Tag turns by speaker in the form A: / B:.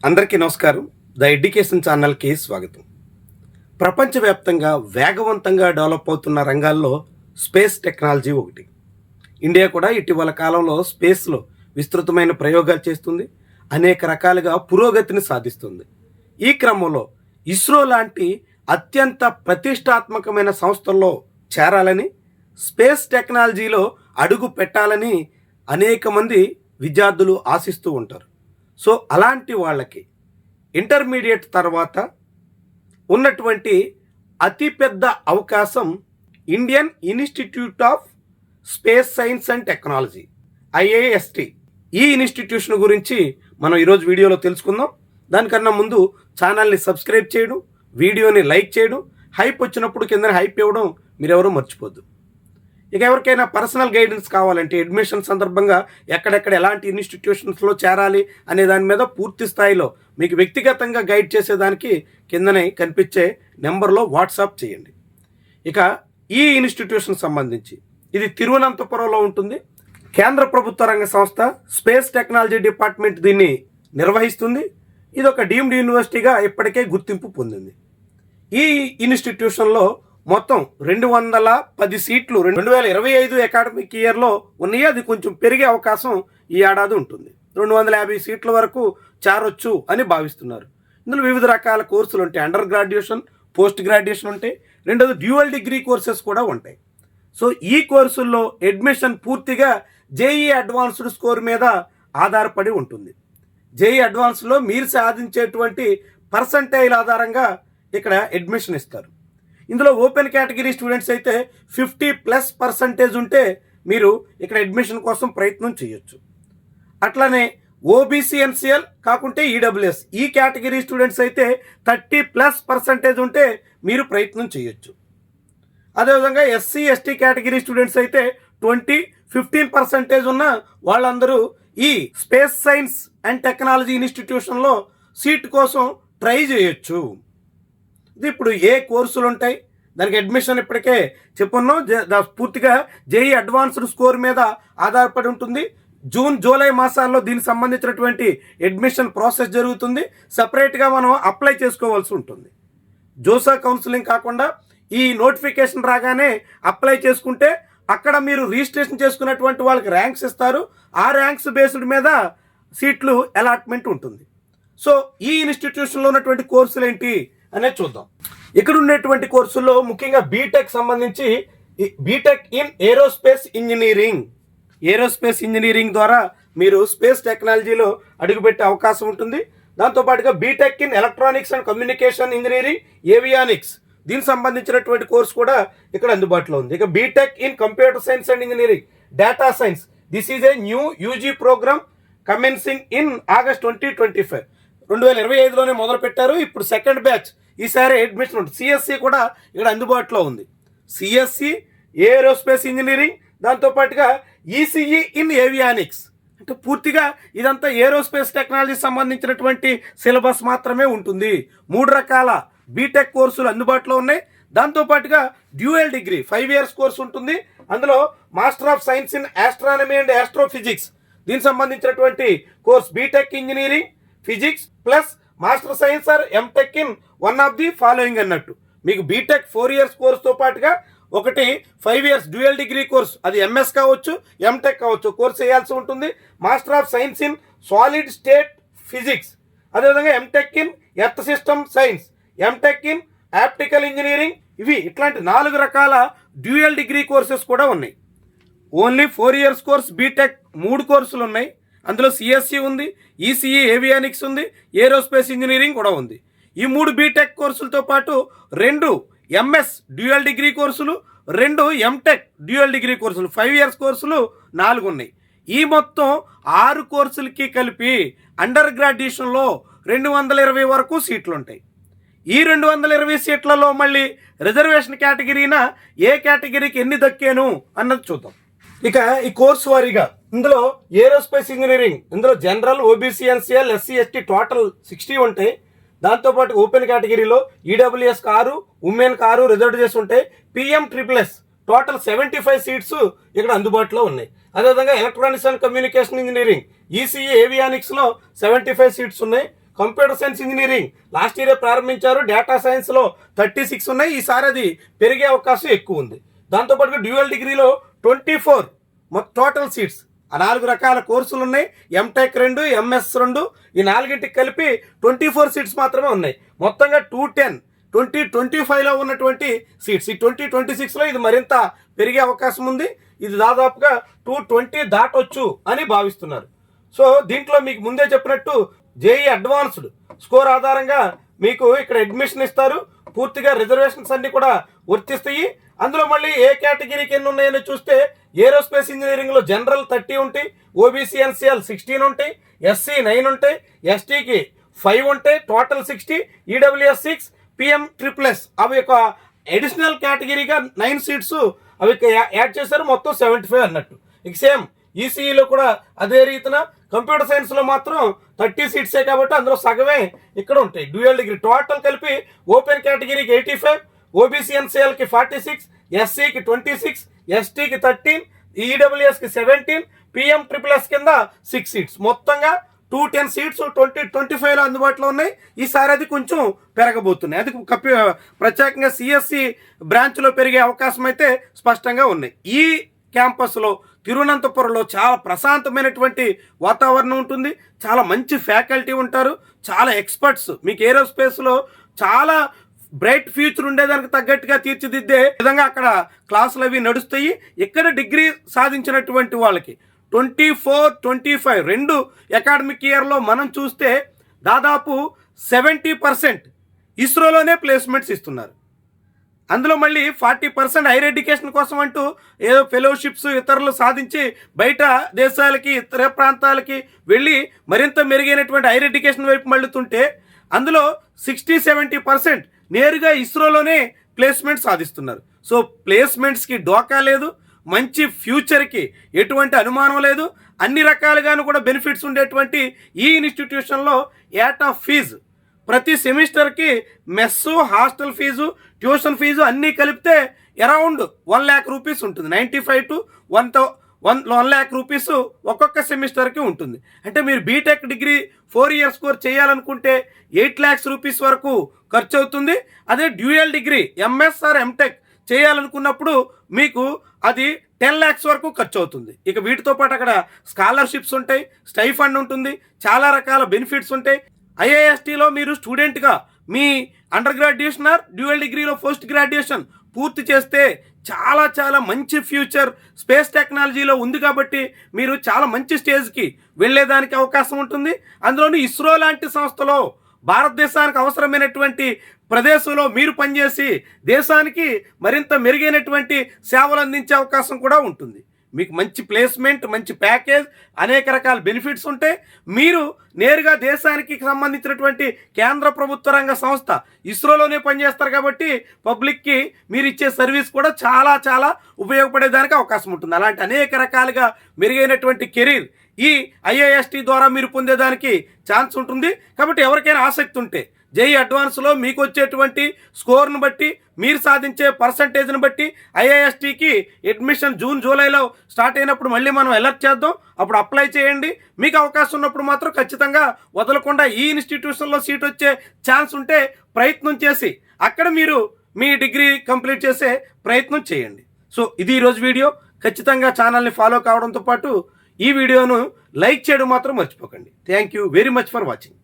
A: అందరికీ నమస్కారం. The education ఛానల్కి స్వాగతం. ప్రపంచవ్యాప్తంగా వేగవంతంగా డెవలప్ అవుతున్న రంగాల్లో స్పేస్ టెక్నాలజీ ఒకటి. ఇండియా కూడా ఇటీవల కాలంలో స్పేస్లో విస్తృతమైన ప్రయోగాలు చేస్తుంది, అనేక రకాలుగా పురోగతిని సాధిస్తుంది. ఈ క్రమంలో ఇస్రో లాంటి అత్యంత ప్రతిష్టాత్మకమైన సంస్థల్లో చేరాలని, స్పేస్ టెక్నాలజీలో అడుగు పెట్టాలని అనేక మంది విద్యార్థులు ఆశిస్తూ ఉంటారు. సో అలాంటి వాళ్ళకి ఇంటర్మీడియట్ తర్వాత ఉన్నటువంటి అతిపెద్ద అవకాశం Indian institute of space science and technology, IIST. ఈ ఇన్స్టిట్యూషన్ గురించి మనం ఈరోజు వీడియోలో తెలుసుకుందాం. దానికన్నా ముందు ఛానల్ని సబ్స్క్రైబ్ చేయడం, వీడియోని లైక్ చేయడం, హైప్ వచ్చినప్పుడు కింద హైప్ ఇవ్వడం మీరెవరూ మర్చిపోద్దు. ఇక ఎవరికైనా పర్సనల్ గైడెన్స్ కావాలంటే అడ్మిషన్ సందర్భంగా ఎక్కడెక్కడ ఎలాంటి ఇన్స్టిట్యూషన్స్లో చేరాలి అనే దాని మీద పూర్తి స్థాయిలో మీకు వ్యక్తిగతంగా గైడ్ చేసేదానికి కిందనే కనిపించే నెంబర్లో వాట్సాప్ చేయండి. ఇక ఈ ఇన్స్టిట్యూషన్ సంబంధించి ఇది తిరువనంతపురంలో ఉంటుంది. కేంద్ర ప్రభుత్వ రంగ సంస్థ స్పేస్ టెక్నాలజీ డిపార్ట్మెంట్ దీన్ని నిర్వహిస్తుంది. ఇది ఒక డీమ్డ్ యూనివర్సిటీగా ఇప్పటికే గుర్తింపు పొందింది. ఈ ఇన్స్టిట్యూషన్లో మొత్తం 210 సీట్లు 2025 అకాడమిక్ ఇయర్లో ఉన్నాయి. అది కొంచెం పెరిగే అవకాశం ఈ ఏడాది ఉంటుంది. 250 సీట్ల వరకు చేరొచ్చు అని భావిస్తున్నారు. ఇందులో వివిధ రకాల కోర్సులు ఉంటాయి. అండర్ గ్రాడ్యుయేషన్, పోస్ట్ గ్రాడ్యుయేషన్ ఉంటాయి. రెండోది డ్యూయల్ డిగ్రీ కోర్సెస్ కూడా ఉంటాయి. సో ఈ కోర్సుల్లో అడ్మిషన్ పూర్తిగా JEE అడ్వాన్స్డ్ స్కోర్ మీద ఆధారపడి ఉంటుంది. JEE అడ్వాన్స్లో మీరు సాధించేటువంటి పర్సంటైల్ ఆధారంగా ఇక్కడ అడ్మిషన్ ఇస్తారు. ఇందులో ఓపెన్ కేటగిరీ స్టూడెంట్స్ అయితే 50+ ఉంటే మీరు ఇక్కడ అడ్మిషన్ కోసం ప్రయత్నం చేయొచ్చు. అట్లానే OBC NCL కాకుంటే EWS ఈ కేటగిరీ స్టూడెంట్స్ అయితే 30+ ఉంటే మీరు ప్రయత్నం చేయొచ్చు. అదేవిధంగా SC ST కేటగిరీ స్టూడెంట్స్ అయితే 15% ఉన్న వాళ్ళందరూ ఈ స్పేస్ సైన్స్ అండ్ టెక్నాలజీ ఇన్స్టిట్యూషన్లో సీట్ కోసం ట్రై చేయొచ్చు. ఇప్పుడు ఏ కోర్సులు ఉంటాయి, దానికి అడ్మిషన్ ఇప్పటికే చెప్పున్నాం. పూర్తిగా JEE అడ్వాన్స్డ్ స్కోర్ మీద ఆధారపడి ఉంటుంది. జూన్ జూలై మాసాల్లో దీనికి సంబంధించినటువంటి అడ్మిషన్ ప్రాసెస్ జరుగుతుంది. సపరేట్గా మనం అప్లై చేసుకోవాల్సి ఉంటుంది. జోసా కౌన్సిలింగ్ కాకుండా ఈ నోటిఫికేషన్ రాగానే అప్లై చేసుకుంటే అక్కడ మీరు రిజిస్ట్రేషన్ చేసుకున్నటువంటి వాళ్ళకి ర్యాంక్స్ ఇస్తారు. ఆ ర్యాంక్స్ బేస్డ్ మీద సీట్లు అలాట్మెంట్ ఉంటుంది. సో ఈ ఇన్స్టిట్యూషన్లో ఉన్నటువంటి కోర్సులు ఏంటి అనేది చూద్దాం. ఇక్కడ ఉండేటువంటి కోర్సుల్లో ముఖ్యంగా బీటెక్ సంబంధించి బీటెక్ ఇన్ ఏరోస్పేస్ ఇంజనీరింగ్ ద్వారా మీరు స్పేస్ టెక్నాలజీలో అడుగుపెట్టే అవకాశం ఉంటుంది. దాంతోపాటుగా BTech in electronics and communication engineering, avionics దీనికి సంబంధించినటువంటి కోర్సు కూడా ఇక్కడ అందుబాటులో ఉంది. ఇక BTech in computer science and engineering, data science, this is a new UG program commencing in August 2025. 2025లోనే మొదలు పెట్టారు. ఇప్పుడు సెకండ్ బ్యాచ్ ఈసారి అడ్మిషన్ ఉంటుంది. CSE కూడా ఇక్కడ అందుబాటులో ఉంది. CSE ఏరోస్పేస్ ఇంజనీరింగ్, దాంతోపాటుగా ECE ఇన్ ఏవియానిక్స్. అంటే పూర్తిగా ఇదంతా ఏరోస్పేస్ టెక్నాలజీ సంబంధించినటువంటి సిలబస్ మాత్రమే ఉంటుంది. 3 రకాల బీటెక్ కోర్సులు అందుబాటులో ఉన్నాయి. దాంతోపాటుగా డ్యూయల్ డిగ్రీ 5 years కోర్సు ఉంటుంది. అందులో master of science in astronomy and astrophysics దీనికి సంబంధించినటువంటి course BTech engineering physics plus master science or MTech in one of the following అన్నట్టు. మీకు బీటెక్ 4 years కోర్సుతో పాటుగా ఒకటి 5 years డ్యూయల్ డిగ్రీ కోర్స్, అది MS కావచ్చు, ఎంటెక్ కావచ్చు, కోర్స్ చేయాల్సి ఉంటుంది. Master of science in solid state physics, అదేవిధంగా MTech in earth system science, MTech in optical engineering, ఇవి ఇట్లాంటి 4 రకాల డ్యూయల్ డిగ్రీ కోర్సెస్ కూడా ఉన్నాయి. ఓన్లీ 4 years కోర్స్ బీటెక్ 3 కోర్సులు ఉన్నాయి. అందులో CSE ఉంది, ECE ఏవియానిక్స్ ఉంది, ఏరోస్పేస్ ఇంజనీరింగ్ కూడా ఉంది. ఈ 3 బీటెక్ కోర్సులతో పాటు 2 MS డ్యూయల్ డిగ్రీ కోర్సులు, 2 ఎంటెక్ డ్యూయల్ డిగ్రీ కోర్సులు 5 years కోర్సులు 4 ఉన్నాయి. ఈ మొత్తం 6 కోర్సులకి కలిపి అండర్ గ్రాడ్యుయేషన్లో 220 వరకు సీట్లు ఉంటాయి. ఈ 220 సీట్లలో మళ్ళీ రిజర్వేషన్ కేటగిరీన ఏ కేటగిరీకి ఎన్ని దక్కాను అన్నది చూద్దాం. ఇక ఈ కోర్సు వారీగా ఇందులో ఏరోస్పేస్ ఇంజనీరింగ్, ఇందులో general, OBC NCL, SC ST total 60 ఉంటాయి. దాంతోపాటు ఓపెన్ కేటగిరీలో EWS 6, ఉమెన్ 6 రిజర్వ్ చేసి ఉంటాయి. PM++ టోటల్ 75 సీట్స్ ఇక్కడ అందుబాటులో ఉన్నాయి. అదేవిధంగా electronics and communication engineering, ECE ఏవియానిక్స్లో 75 seats ఉన్నాయి. కంప్యూటర్ సైన్స్ ఇంజనీరింగ్ లాస్ట్ ఇయరే ప్రారంభించారు. డేటా సైన్స్లో 36 ఉన్నాయి. ఈసారి అది పెరిగే అవకాశం ఎక్కువ ఉంది. దాంతోపాటుగా డ్యూయల్ డిగ్రీలో 24 టోటల్ సీట్స్, ఆ 4 రకాల కోర్సులు ఉన్నాయి. ఎంటెక్ 2, ఎంఎస్ 2, ఈ 4ంటికి కలిపి 24 సీట్స్ మాత్రమే ఉన్నాయి. మొత్తంగా 210 2025లో ఉన్నటువంటి సీట్స్. ఈ 2026లో ఇది మరింత పెరిగే అవకాశం ఉంది. ఇది దాదాపుగా 220 దాటొచ్చు అని భావిస్తున్నారు. సో దీంట్లో మీకు ముందే చెప్పినట్టు జేఈ అడ్వాన్స్డ్ స్కోర్ ఆధారంగా మీకు ఇక్కడ అడ్మిషన్ ఇస్తారు. పూర్తిగా రిజర్వేషన్స్ అన్ని కూడా వర్తిస్తాయి. అందులో మళ్ళీ ఏ కేటగిరీకి ఎన్ని ఉన్నాయని చూస్తే ఏరోస్పేస్ ఇంజనీరింగ్లో జనరల్ 30 ఉంటాయి, ఓబీసీ ఎన్సీఎల్ 16 ఉంటాయి, ఎస్సీ 9 ఉంటాయి, ఎస్టీకి 5 ఉంటాయి, టోటల్ 60, ఈడబ్ల్యూఎస్ 6, పిఎం ట్రిప్లెస్ అవి ఒక అడిషనల్ కేటగిరీగా 9 సీట్స్ అవి యాడ్ చేశారు. మొత్తం 75 అన్నట్టు. ఇక సేమ్ ఈసీఈలో కూడా అదే రీతిన కంప్యూటర్ సైన్స్లో మాత్రం 30 సీట్సే కాబట్టి అందులో సగమే ఇక్కడ ఉంటాయి. డ్యూయల్ డిగ్రీ టోటల్ కలిపి ఓపెన్ కేటగిరీకి 85, ఓబీసీ ఎన్సీఎల్కి 46, ఎస్సీకి 26, ఎస్టీకి 13, ఈడబ్ల్యూఎస్కి 17, పిఎం ట్రిపుల్ఎస్ కింద 6 సీట్స్. మొత్తంగా 210 సీట్స్ 2025లో అందుబాటులో ఉన్నాయి. ఈసారి అది కొంచెం పెరగబోతున్నాయి. అది ప్రత్యేకంగా సిఎస్సి బ్రాంచ్లో పెరిగే అవకాశం అయితే స్పష్టంగా ఉన్నాయి. ఈ క్యాంపస్లో తిరువనంతపురంలో చాలా ప్రశాంతమైనటువంటి వాతావరణం ఉంటుంది. చాలా మంచి ఫ్యాకల్టీ ఉంటారు, చాలా ఎక్స్పర్ట్స్. మీకు ఏరోస్పేస్లో చాలా బ్రైట్ ఫ్యూచర్ ఉండేదానికి తగ్గట్టుగా తీర్చిదిద్దే విధంగా అక్కడ క్లాసులు అవి నడుస్తాయి. ఇక్కడ డిగ్రీ సాధించినటువంటి వాళ్ళకి 24-25 2 అకాడమిక్ ఇయర్లో మనం చూస్తే దాదాపు 70% ఇస్రోలోనే ప్లేస్మెంట్స్ ఇస్తున్నారు. అందులో మళ్ళీ 40% హైయర్ ఎడ్యుకేషన్ కోసం అంటూ ఏదో ఫెలోషిప్స్ ఇతరులు సాధించి బయట దేశాలకి ఇతర ప్రాంతాలకి వెళ్ళి మరింత మెరుగైనటువంటి హైయర్ ఎడ్యుకేషన్ వైపు మళ్ళుతుంటే అందులో 60-70% నేరుగా ఇస్రోలోనే ప్లేస్మెంట్ సాధిస్తున్నారు. సో ప్లేస్మెంట్స్కి డోకా లేదు, మంచి ఫ్యూచర్కి ఎటువంటి అనుమానం లేదు. అన్ని రకాలుగాను కూడా బెనిఫిట్స్ ఉండేటువంటి ఈ ఇన్స్టిట్యూషన్లో ఏటా ఫీజు ప్రతి సెమిస్టర్కి mess, hostel fee, tuition fee అన్నీ కలిపితే అరౌండ్ 1 lakh రూపీస్ ఉంటుంది. 95 to 1 lakh రూపీస్ ఒక్కొక్క సెమిస్టర్కి ఉంటుంది. అంటే మీరు బీటెక్ డిగ్రీ 4 years కోర్స్ చేయాలనుకుంటే 8 lakhs రూపీస్ వరకు ఖర్చు అవుతుంది. అదే dual degree MS or MTech చేయాలనుకున్నప్పుడు మీకు అది 10 lakhs వరకు ఖర్చు అవుతుంది. ఇక వీటితో పాటు అక్కడ స్కాలర్షిప్స్ ఉంటాయి, స్టైఫండ్ ఉంటుంది, చాలా రకాల బెనిఫిట్స్ ఉంటాయి. ఐఐఎస్టీలో మీరు స్టూడెంట్గా మీ అండర్ గ్రాడ్యుయేషన్ ఆర్ డ్యూయల్ డిగ్రీలో పోస్ట్ గ్రాడ్యుయేషన్ పూర్తి చేస్తే చాలా చాలా మంచి ఫ్యూచర్ స్పేస్ టెక్నాలజీలో ఉంది. కాబట్టి మీరు చాలా మంచి స్టేజ్కి వెళ్ళేదానికి అవకాశం ఉంటుంది. అందులోని ఇస్రో లాంటి సంస్థలో భారతదేశానికి అవసరమైనటువంటి ప్రదేశంలో మీరు పనిచేసి దేశానికి మరింత మెరుగైనటువంటి సేవలు అందించే అవకాశం కూడా ఉంటుంది. మీకు మంచి ప్లేస్మెంట్, మంచి ప్యాకేజ్, అనేక రకాల బెనిఫిట్స్ ఉంటాయి. మీరు నేరుగా దేశానికి సంబంధించినటువంటి కేంద్ర ప్రభుత్వ రంగ సంస్థ ఇస్రోలోనే పనిచేస్తారు కాబట్టి పబ్లిక్కి మీరు ఇచ్చే సర్వీస్ కూడా చాలా చాలా ఉపయోగపడేదానికి అవకాశం ఉంటుంది. అలాంటి అనేక రకాలుగా మెరుగైనటువంటి కెరీర్ ఈ ఐఐఎస్టీ ద్వారా మీరు పొందేదానికి ఛాన్స్ ఉంటుంది. కాబట్టి ఎవరికైనా ఆసక్తి ఉంటే జేఈ అడ్వాన్స్లో మీకు వచ్చేటువంటి స్కోర్ను బట్టి, మీరు సాధించే పర్సంటేజ్ని బట్టి ఐఐఎస్టీకి అడ్మిషన్ జూన్ జూలైలో స్టార్ట్ అయినప్పుడు మళ్ళీ మనం అలర్ట్ చేద్దాం. అప్పుడు అప్లై చేయండి. మీకు అవకాశం ఉన్నప్పుడు మాత్రం ఖచ్చితంగా వదలకుండా ఈ ఇన్స్టిట్యూషన్లో సీట్ వచ్చే ఛాన్స్ ఉంటే ప్రయత్నం చేసి అక్కడ మీరు మీ డిగ్రీ కంప్లీట్ చేసే ప్రయత్నం చేయండి. సో ఇది ఈరోజు వీడియో. ఖచ్చితంగా ఛానల్ని ఫాలో కావడంతో పాటు ఈ వీడియోను లైక్ చేయడం మాత్రం మర్చిపోకండి. Thank you very much for watching.